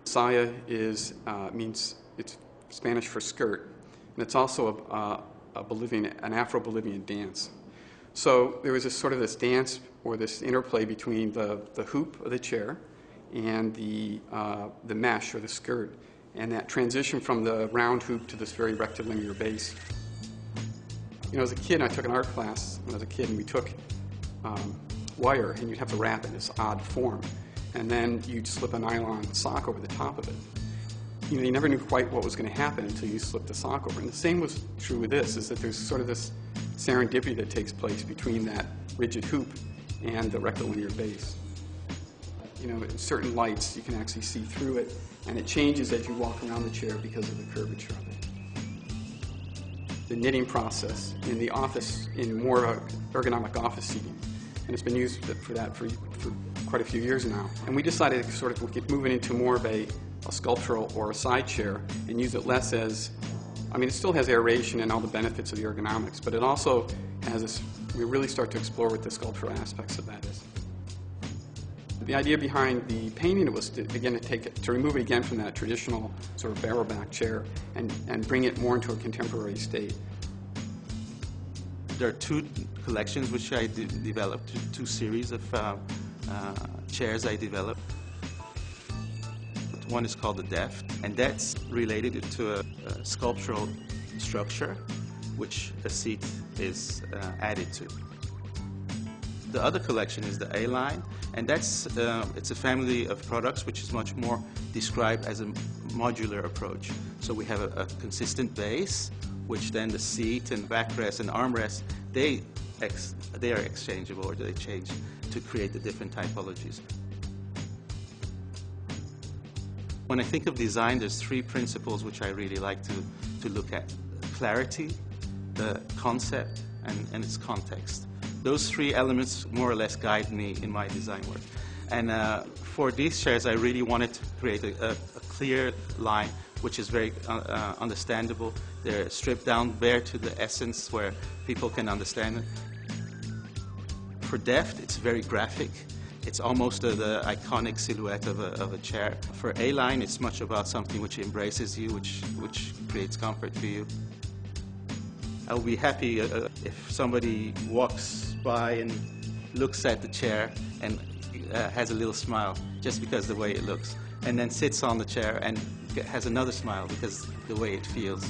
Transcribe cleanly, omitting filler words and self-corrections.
Saya means, it's Spanish for skirt, and it's also an Afro-Bolivian dance. So there was this dance or this interplay between the hoop of the chair and the mesh or the skirt, and that transition from the round hoop to this very rectilinear base. As a kid, I took an art class when I was a kid, and we took wire, and you'd have to wrap it in this odd form, and then you'd slip a nylon sock over the top of it. You never knew quite what was going to happen until you slipped the sock over. And the same was true with this, is that there's this serendipity that takes place between that rigid hoop and the rectilinear base. In certain lights, you can actually see through it, and it changes as you walk around the chair because of the curvature of it. The knitting process in the office, in more ergonomic office seating, and it's been used for that for quite a few years now. And we decided to get moving into more of a sculptural or a side chair and use it less as, it still has aeration and all the benefits of the ergonomics, but it also has this, we really start to explore what the sculptural aspects of that is. The idea behind the painting was to remove it again from that traditional barrel back chair and bring it more into a contemporary state. There are two collections which I developed, two series of chairs I developed. One is called the Deft, and that's related to a sculptural structure which a seat is added to. The other collection is the A-line, and that's it's a family of products which is much more described as a modular approach. So we have a consistent base, which then the seat and backrest and armrest, they are exchangeable, or they change to create the different typologies. When I think of design, there's three principles which I really like to look at: clarity, the concept, and its context. Those three elements more or less guide me in my design work. And for these chairs, I really wanted to create a clear line which is very understandable. They're stripped down bare to the essence where people can understand it. For Deft, it's very graphic. It's almost the iconic silhouette of a chair. For A-line, it's much about something which embraces you, which creates comfort for you. I'll be happy if somebody walks by and looks at the chair and has a little smile just because of the way it looks, and then sits on the chair and has another smile because of the way it feels.